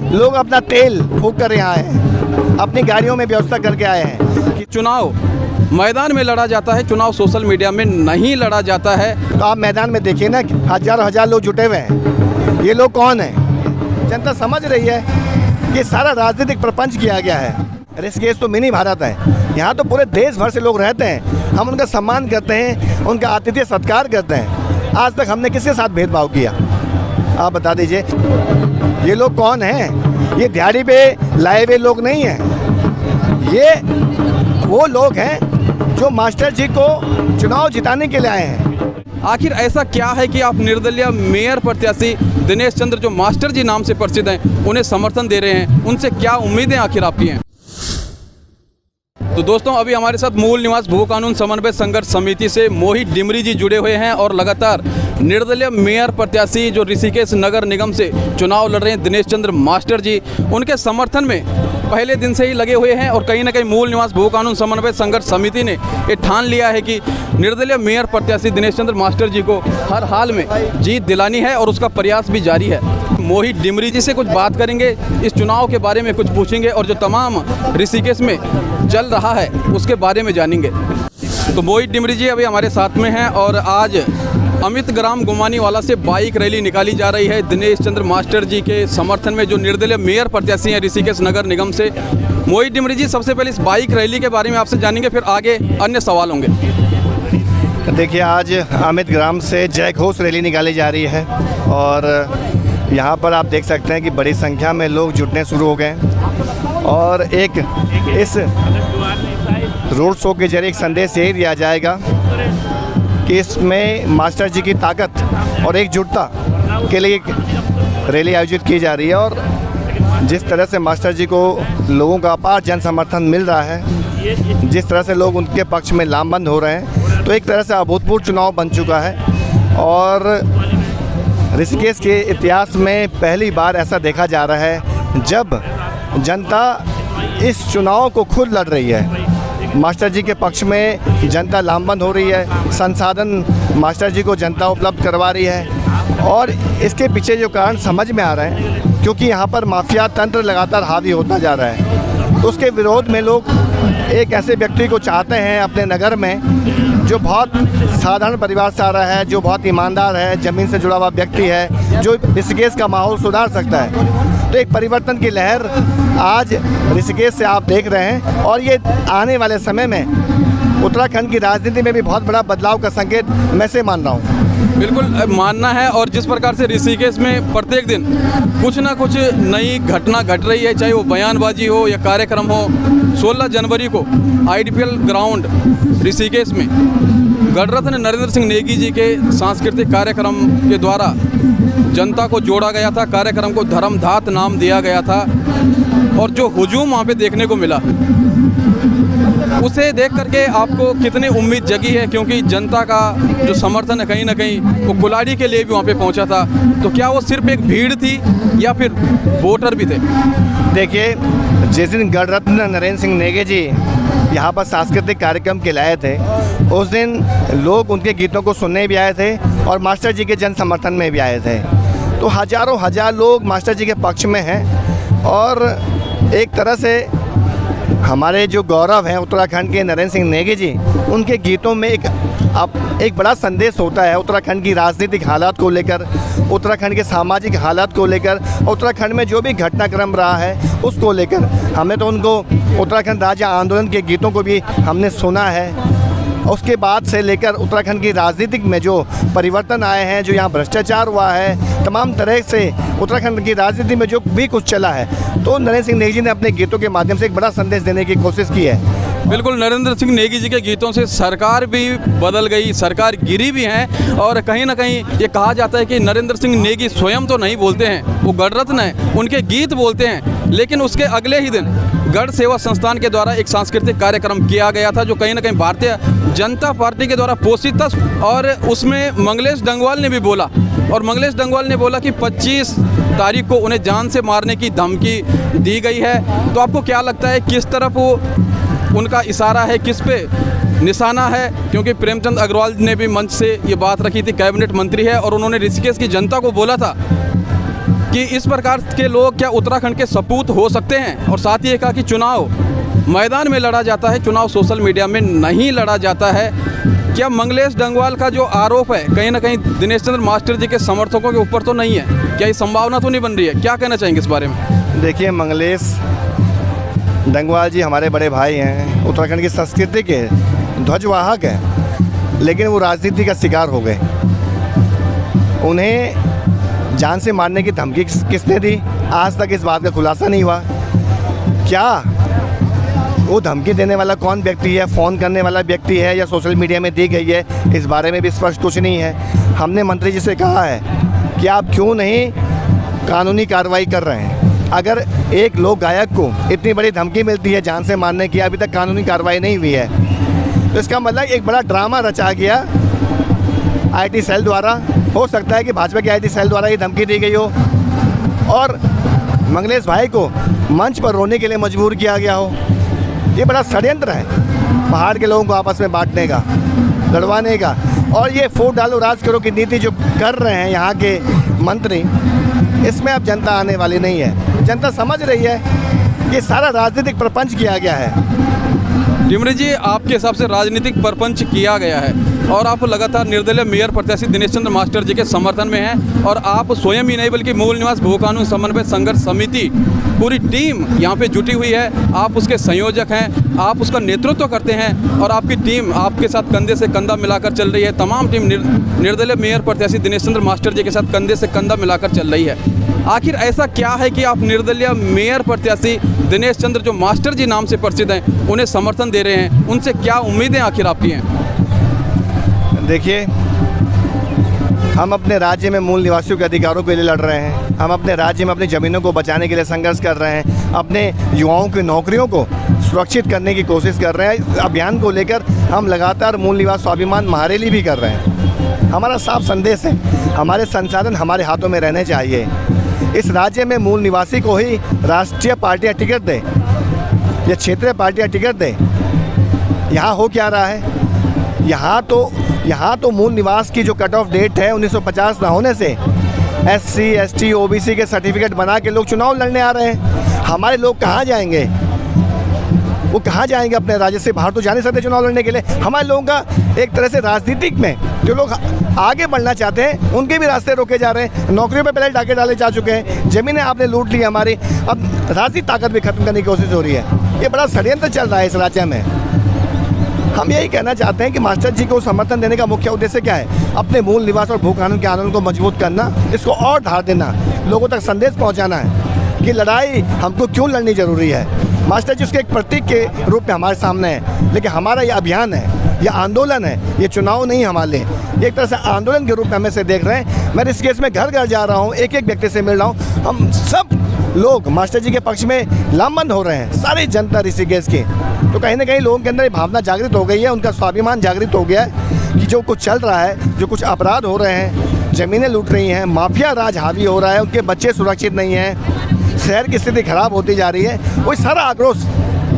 लोग अपना तेल फूंक कर यहाँ आए हैं, अपनी गाड़ियों में व्यवस्था करके आए हैं कि चुनाव मैदान में लड़ा जाता है, चुनाव सोशल मीडिया में नहीं लड़ा जाता है। तो आप मैदान में देखिए ना, हज़ार हज़ार लोग जुटे हुए हैं। ये लोग कौन हैं? जनता समझ रही है कि सारा राजनीतिक प्रपंच किया गया है। ऋषिकेश तो मिनी भारत है, यहाँ तो पूरे देश भर से लोग रहते हैं। हम उनका सम्मान करते हैं, उनका आतिथ्य सत्कार करते हैं। आज तक हमने किसके साथ भेदभाव किया? आप बता दीजिए। ये लोग कौन हैं? ये दिहाड़ी पे लाए हुए लोग नहीं हैं। ये वो लोग हैं जो मास्टर जी को चुनाव जिताने के लिए आए हैं। आखिर ऐसा क्या है कि आप निर्दलीय मेयर प्रत्याशी दिनेश चंद्र, जो मास्टर जी नाम से प्रसिद्ध हैं, उन्हें समर्थन दे रहे हैं? उनसे क्या उम्मीदें आखिर आपकी हैं? तो दोस्तों, अभी हमारे साथ मूल निवास भू कानून समन्वय संघर्ष समिति से मोहित डिमरी जी जुड़े हुए हैं और लगातार निर्दलीय मेयर प्रत्याशी जो ऋषिकेश नगर निगम से चुनाव लड़ रहे हैं दिनेश चंद्र मास्टर जी, उनके समर्थन में पहले दिन से ही लगे हुए हैं। और कहीं ना कहीं मूल निवास भू कानून समन्वय संघर्ष समिति ने ये ठान लिया है कि निर्दलीय मेयर प्रत्याशी दिनेश चंद्र मास्टर जी को हर हाल में जीत दिलानी है और उसका प्रयास भी जारी है। मोहित डिमरी जी से कुछ बात करेंगे, इस चुनाव के बारे में कुछ पूछेंगे और जो तमाम ऋषिकेश में चल रहा है उसके बारे में जानेंगे। तो मोहित डिमरी जी अभी हमारे साथ में हैं और आज अमित ग्राम गुमानीवाला से बाइक रैली निकाली जा रही है दिनेश चंद्र मास्टर जी के समर्थन में, जो निर्दलीय मेयर प्रत्याशी हैं ऋषिकेश नगर निगम से। मोहित डिमरी जी, सबसे पहले इस बाइक रैली के बारे में आपसे जानेंगे, फिर आगे अन्य सवाल होंगे। देखिए, आज अमित ग्राम से जय घोष रैली निकाली जा रही है और यहाँ पर आप देख सकते हैं कि बड़ी संख्या में लोग जुटने शुरू हो गए और एक इस रोड शो के जरिए एक संदेश यही दिया जाएगा कि इसमें मास्टर जी की ताकत और एकजुटता के लिए एक रैली आयोजित की जा रही है। और जिस तरह से मास्टर जी को लोगों का अपार जन समर्थन मिल रहा है, जिस तरह से लोग उनके पक्ष में लामबंद हो रहे हैं, तो एक तरह से अभूतपूर्व चुनाव बन चुका है। और ऋषिकेश के इतिहास में पहली बार ऐसा देखा जा रहा है जब जनता इस चुनाव को खुद लड़ रही है। मास्टर जी के पक्ष में जनता लामबंद हो रही है, संसाधन मास्टर जी को जनता उपलब्ध करवा रही है। और इसके पीछे जो कारण समझ में आ रहे हैं, क्योंकि यहाँ पर माफिया तंत्र लगातार हावी होता जा रहा है, तो उसके विरोध में लोग एक ऐसे व्यक्ति को चाहते हैं अपने नगर में जो बहुत साधारण परिवार से आ रहा है, जो बहुत ईमानदार है, ज़मीन से जुड़ा हुआ व्यक्ति है, जो ऋषिकेश का माहौल सुधार सकता है। तो एक परिवर्तन की लहर आज ऋषिकेश से आप देख रहे हैं और ये आने वाले समय में उत्तराखंड की राजनीति में भी बहुत बड़ा बदलाव का संकेत मैं से मान रहा हूँ। बिल्कुल मानना है। और जिस प्रकार से ऋषिकेश में प्रत्येक दिन कुछ ना कुछ नई घटना घट रही है, चाहे वो बयानबाजी हो या कार्यक्रम हो। 16 जनवरी को IDPL ग्राउंड ऋषिकेश में गणरत्न नरेंद्र सिंह नेगी जी के सांस्कृतिक कार्यक्रम के द्वारा जनता को जोड़ा गया था। कार्यक्रम को धर्मधात नाम दिया गया था और जो हुजूम वहाँ पे देखने को मिला, उसे देख करके आपको कितनी उम्मीद जगी है? क्योंकि जनता का जो समर्थन है कहीं ना कहीं वो कुल्हाड़ी के लिए भी वहाँ पे पहुँचा था। तो क्या वो सिर्फ एक भीड़ थी या फिर वोटर भी थे? देखिए, जिस दिन गणरत्न नरेंद्र सिंह नेगी जी यहाँ पर सांस्कृतिक कार्यक्रम के लाए थे, उस दिन लोग उनके गीतों को सुनने भी आए थे और मास्टर जी के जन समर्थन में भी आए थे। तो हज़ारों हजार लोग मास्टर जी के पक्ष में हैं और एक तरह से हमारे जो गौरव हैं उत्तराखंड के नरेंद्र सिंह नेगी जी, उनके गीतों में एक बड़ा संदेश होता है उत्तराखंड की राजनीतिक हालात को लेकर, उत्तराखंड के सामाजिक हालात को लेकर, उत्तराखंड में जो भी घटनाक्रम रहा है उसको लेकर। हमने तो उनको उत्तराखंड राज्य आंदोलन के गीतों को भी हमने सुना है। उसके बाद से लेकर उत्तराखंड की राजनीतिक में जो परिवर्तन आए हैं, जो यहाँ भ्रष्टाचार हुआ है, तमाम तरह से उत्तराखंड की राजनीति में जो भी कुछ चला है, तो नरेंद्र सिंह नेगी जी ने अपने गीतों के माध्यम से एक बड़ा संदेश देने की कोशिश की है। बिल्कुल, नरेंद्र सिंह नेगी जी के गीतों से सरकार भी बदल गई, सरकार गिरी भी है। और कहीं ना कहीं ये कहा जाता है कि नरेंद्र सिंह नेगी स्वयं तो नहीं बोलते हैं, वो गणरत्न हैं, उनके गीत बोलते हैं। लेकिन उसके अगले ही दिन गढ़ सेवा संस्थान के द्वारा एक सांस्कृतिक कार्यक्रम किया गया था जो कहीं ना कहीं भारतीय जनता पार्टी के द्वारा पोषित था। और उसमें मंगलेश डंगवाल ने भी बोला, और मंगलेश डंगवाल ने बोला कि 25 तारीख को उन्हें जान से मारने की धमकी दी गई है। तो आपको क्या लगता है किस तरफ उनका इशारा है, किस पे निशाना है? क्योंकि प्रेमचंद अग्रवाल ने भी मंच से ये बात रखी थी, कैबिनेट मंत्री है, और उन्होंने ऋषिकेश की जनता को बोला था कि इस प्रकार के लोग क्या उत्तराखंड के सपूत हो सकते हैं? और साथ ही ये कहा कि चुनाव मैदान में लड़ा जाता है, चुनाव सोशल मीडिया में नहीं लड़ा जाता है। क्या मंगलेश डंगवाल का जो आरोप है कहीं ना कहीं दिनेश चंद्र मास्टर जी के समर्थकों के ऊपर तो नहीं है? क्या ये संभावना तो नहीं बन रही है? क्या कहना चाहेंगे इस बारे में? देखिए, मंगलेश डंगवाल जी हमारे बड़े भाई हैं, उत्तराखंड की संस्कृति के ध्वजवाहक हैं, लेकिन वो राजनीति का शिकार हो गए। उन्हें जान से मारने की धमकी किसने दी? आज तक इस बात का खुलासा नहीं हुआ। क्या वो धमकी देने वाला कौन व्यक्ति है, फ़ोन करने वाला व्यक्ति है या सोशल मीडिया में दी गई है, इस बारे में भी स्पष्ट कुछ नहीं है। हमने मंत्री जी से कहा है कि आप क्यों नहीं कानूनी कार्रवाई कर रहे हैं? अगर एक लोक गायक को इतनी बड़ी धमकी मिलती है जान से मारने की, अभी तक कानूनी कार्रवाई नहीं हुई है, तो इसका मतलब एक बड़ा ड्रामा रचा गया IT सेल द्वारा। हो सकता है कि भाजपा के IT सेल द्वारा ये धमकी दी गई हो और मंगलेश भाई को मंच पर रोने के लिए मजबूर किया गया हो। ये बड़ा षड्यंत्र है पहाड़ के लोगों को आपस में बांटने का, लड़वाने का। और ये फूट डालो राज करो की नीति जो कर रहे हैं यहाँ के मंत्री, इसमें अब जनता आने वाली नहीं है। जनता समझ रही है कि सारा राजनीतिक प्रपंच किया गया है। डिमरी जी, आपके हिसाब से राजनीतिक प्रपंच किया गया है और आप लगातार निर्दलीय मेयर प्रत्याशी दिनेश चंद्र मास्टर जी के समर्थन में हैं और आप स्वयं ही नहीं बल्कि मूल निवास भू कानून समन्वय संघर्ष समिति पूरी टीम यहाँ पे जुटी हुई है। आप उसके संयोजक हैं, आप उसका नेतृत्व करते हैं और आपकी टीम आपके साथ कंधे से कंधा मिलाकर चल रही है। तमाम टीम निर्दलीय मेयर प्रत्याशी दिनेश चंद्र मास्टर जी के साथ कंधे से कंधा मिलाकर चल रही है। आखिर ऐसा क्या है कि आप निर्दलीय मेयर प्रत्याशी दिनेश चंद्र जो मास्टर जी नाम से प्रसिद्ध हैं उन्हें समर्थन दे रहे हैं? उनसे क्या उम्मीदें आखिर आपकी हैं? देखिए, हम अपने राज्य में मूल निवासियों के अधिकारों के लिए लड़ रहे हैं। हम अपने राज्य में अपनी ज़मीनों को बचाने के लिए संघर्ष कर रहे हैं। अपने युवाओं की नौकरियों को सुरक्षित करने की कोशिश कर रहे हैं। इस अभियान को लेकर हम लगातार मूल निवास स्वाभिमान महारैली भी कर रहे हैं। हमारा साफ संदेश है, हमारे संसाधन हमारे हाथों में रहने चाहिए। इस राज्य में मूल निवासी को ही राष्ट्रीय पार्टियाँ टिकट दें या क्षेत्रीय पार्टियाँ टिकट दें। यहाँ हो क्या रहा है? यहाँ तो मूल निवास की जो कट ऑफ डेट है 1950 ना होने से SC ST OBC के सर्टिफिकेट बना के लोग चुनाव लड़ने आ रहे हैं। हमारे लोग कहाँ जाएंगे? वो कहाँ जाएंगे? अपने राज्य से बाहर तो जा नहीं सकते चुनाव लड़ने के लिए। हमारे लोगों का एक तरह से राजनीतिक में जो लोग आगे बढ़ना चाहते हैं उनके भी रास्ते रोके जा रहे हैं। नौकरियों पे पहले डाके डाले जा चुके हैं, ज़मीनें आपने लूट ली हमारी, अब राजनीतिक ताकत भी खत्म करने की कोशिश हो रही है। ये बड़ा षड्यंत्र चल रहा है इस राज्य में। हम यही कहना चाहते हैं कि मास्टर जी को समर्थन देने का मुख्य उद्देश्य क्या है? अपने मूल निवास और भू कानून के आंदोलन को मजबूत करना, इसको और धार देना, लोगों तक संदेश पहुंचाना है कि लड़ाई हमको क्यों लड़नी जरूरी है। मास्टर जी उसके एक प्रतीक के रूप में हमारे सामने है, लेकिन हमारा ये अभियान है, ये आंदोलन है, ये चुनाव नहीं हमारे लिए। ये एक तरह से आंदोलन के रूप में हमें से देख रहे हैं। मैं इस केस में घर घर जा रहा हूँ, एक एक व्यक्ति से मिल रहा हूँ। हम सब लोग मास्टर जी के पक्ष में लामबंद हो रहे हैं, सारी जनता ऋषिकेश की। तो कहीं ना कहीं लोगों के अंदर ये भावना जागृत हो गई है, उनका स्वाभिमान जागृत हो गया है कि जो कुछ चल रहा है, जो कुछ अपराध हो रहे हैं, ज़मीनें लूट रही हैं, माफिया राज हावी हो रहा है, उनके बच्चे सुरक्षित नहीं हैं, शहर की स्थिति खराब होती जा रही है, वो सारा आक्रोश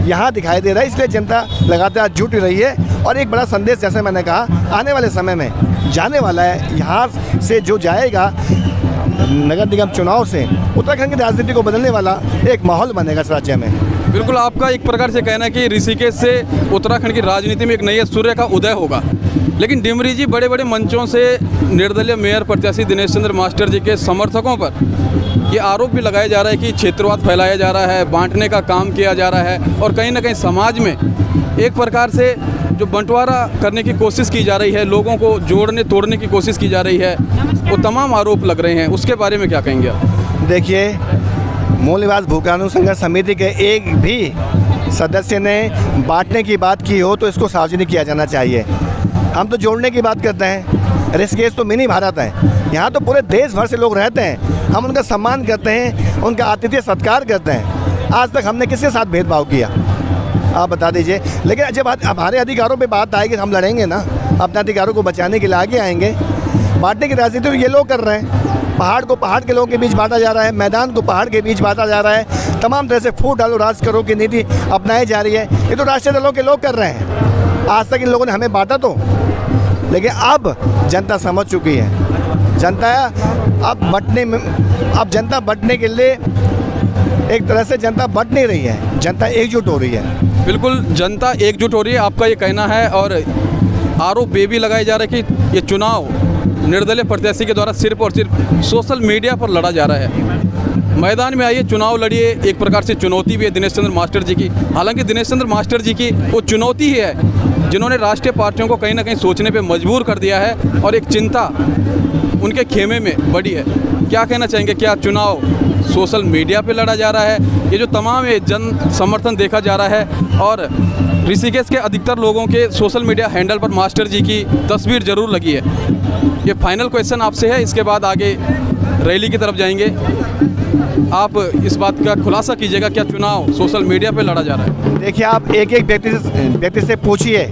यहाँ दिखाई दे रहा है। इसलिए जनता लगातार जुट रही है और एक बड़ा संदेश, जैसे मैंने कहा, आने वाले समय में जाने वाला है। यहाँ से जो जाएगा नगर निगम चुनाव से, उत्तराखंड की राजनीति को बदलने वाला एक माहौल बनेगा इस राज्य में। बिल्कुल, आपका एक प्रकार से कहना है कि ऋषिकेश से उत्तराखंड की राजनीति में एक नए सूर्य का उदय होगा। लेकिन डिमरी जी, बड़े बड़े मंचों से निर्दलीय मेयर प्रत्याशी दिनेश चंद्र मास्टर जी के समर्थकों पर ये आरोप भी लगाया जा रहा है कि क्षेत्रवाद फैलाया जा रहा है, बांटने का काम किया जा रहा है और कहीं ना कहीं समाज में एक प्रकार से जो बंटवारा करने की कोशिश की जा रही है, लोगों को जोड़ने तोड़ने की कोशिश की जा रही है, वो तमाम आरोप लग रहे हैं। उसके बारे में क्या कहेंगे आप? देखिए, मूल निवास भू कानून संघर्ष समिति के एक भी सदस्य ने बांटने की बात की हो तो इसको सार्वजनिक किया जाना चाहिए। हम तो जोड़ने की बात करते हैं। ऋषिकेश तो मिनी भारत है, यहाँ तो पूरे देश भर से लोग रहते हैं। हम उनका सम्मान करते हैं, उनका आतिथ्य सत्कार करते हैं। आज तक हमने किसके साथ भेदभाव किया? आप बता दीजिए। लेकिन जब हमारे अधिकारों पे बात आएगी तो हम लड़ेंगे ना, अपने अधिकारों को बचाने के लिए आगे आएंगे। बांटने की राजनीति तो ये लोग कर रहे हैं। पहाड़ को पहाड़ के लोगों के बीच बांटा जा रहा है, मैदान को पहाड़ के बीच बांटा जा रहा है, तमाम तरह से फूट डालो राज करो की नीति अपनाई जा रही है। ये तो राष्ट्रीय दलों के लोग कर रहे हैं। आज तक इन लोगों ने हमें बांटा तो, लेकिन अब जनता समझ चुकी है जनता अब जनता बंटने के लिए एक तरह से जनता बंट नहीं रही है, जनता एकजुट हो रही है। बिल्कुल जनता एकजुट हो रही है, आपका ये कहना है। और आरोप भी लगाए जा रहे हैं कि ये चुनाव निर्दलीय प्रत्याशी के द्वारा सिर्फ और सिर्फ सोशल मीडिया पर लड़ा जा रहा है। मैदान में आइए, चुनाव लड़िए। एक प्रकार से चुनौती भी है दिनेश चंद्र मास्टर जी की। हालांकि दिनेश चंद्र मास्टर जी की वो चुनौती ही है जिन्होंने राष्ट्रीय पार्टियों को कहीं ना कहीं सोचने पे मजबूर कर दिया है और एक चिंता उनके खेमे में बड़ी है। क्या कहना चाहेंगे, क्या चुनाव सोशल मीडिया पे लड़ा जा रहा है? ये जो तमाम ये जन समर्थन देखा जा रहा है और ऋषिकेश के अधिकतर लोगों के सोशल मीडिया हैंडल पर मास्टर जी की तस्वीर जरूर लगी है। ये फाइनल क्वेश्चन आपसे है, इसके बाद आगे रैली की तरफ जाएंगे। आप इस बात का खुलासा कीजिएगा, क्या चुनाव सोशल मीडिया पे लड़ा जा रहा है? देखिए, आप एक एक व्यक्ति से पूछिए,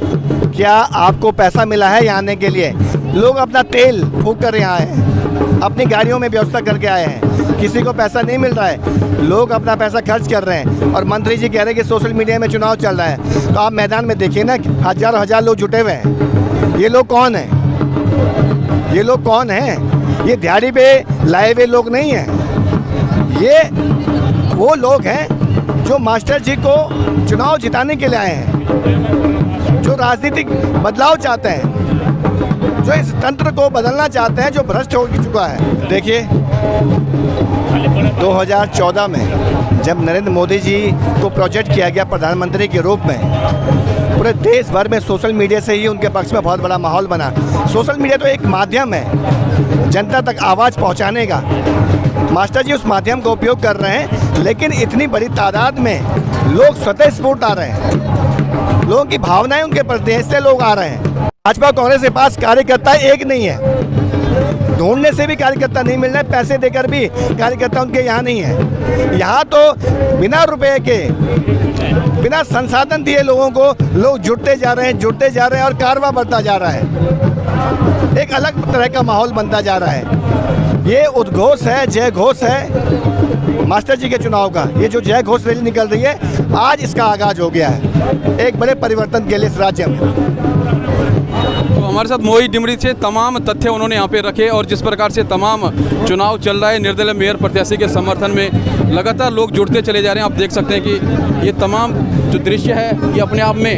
क्या आपको पैसा मिला है यहाँ आने के लिए? लोग अपना तेल फूंक कर यहाँ आए हैं, अपनी गाड़ियों में व्यवस्था करके आए हैं, किसी को पैसा नहीं मिल रहा है, लोग अपना पैसा खर्च कर रहे हैं। और मंत्री जी कह रहे हैं कि सोशल मीडिया में चुनाव चल रहा है, तो आप मैदान में देखिए ना, हज़ार हज़ार लोग जुटे हुए हैं। ये लोग कौन हैं? ये लोग कौन हैं? ये दिहाड़ी पे लाए हुए लोग नहीं हैं, ये वो लोग हैं जो मास्टर जी को चुनाव जिताने के लिए आए हैं, जो राजनीतिक बदलाव चाहते हैं, जो इस तंत्र को बदलना चाहते हैं, जो भ्रष्ट हो चुका है। देखिए, 2014 में जब नरेंद्र मोदी जी को प्रोजेक्ट किया गया प्रधानमंत्री के रूप में, पूरे देश भर में सोशल मीडिया से ही उनके पक्ष में बहुत बड़ा माहौल बना। सोशल मीडिया तो एक माध्यम है जनता तक आवाज़ पहुंचाने का। मास्टर जी उस माध्यम का उपयोग कर रहे हैं, लेकिन इतनी बड़ी तादाद में लोग स्वतः स्फूर्त आ रहे हैं, लोगों की भावनाएं उनके प्रदेश से लोग आ रहे हैं। भाजपा कांग्रेस के पास कार्यकर्ता एक नहीं है, ढूंढने से भी कार्यकर्ता नहीं मिल रहे, पैसे देकर भी कार्यकर्ता उनके यहाँ नहीं है। यहाँ तो बिना रुपए के, बिना संसाधन दिए लोगों को लोग जुटते जा रहे हैं और कारवां बढ़ता जा रहा है। एक अलग तरह का माहौल बनता जा रहा है। ये उद्घोष है, जय घोष है मास्टर जी के चुनाव का। ये जो जय घोष रैली निकल रही है, आज इसका आगाज हो गया है एक बड़े परिवर्तन के लिए इस राज्य में। तो हमारे साथ मोहित डिमरी से तमाम तथ्य उन्होंने यहाँ पे रखे और जिस प्रकार से तमाम चुनाव चल रहा है निर्दलीय मेयर प्रत्याशी के समर्थन में लगातार लोग जुड़ते चले जा रहे हैं। आप देख सकते हैं कि ये तमाम जो दृश्य है ये अपने आप में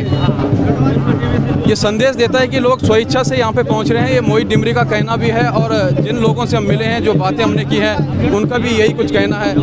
ये संदेश देता है कि लोग स्वेच्छा से यहाँ पे पहुँच रहे हैं। ये मोहित डिमरी का कहना भी है और जिन लोगों से हम मिले हैं, जो बातें हमने की हैं, उनका भी यही कुछ कहना है।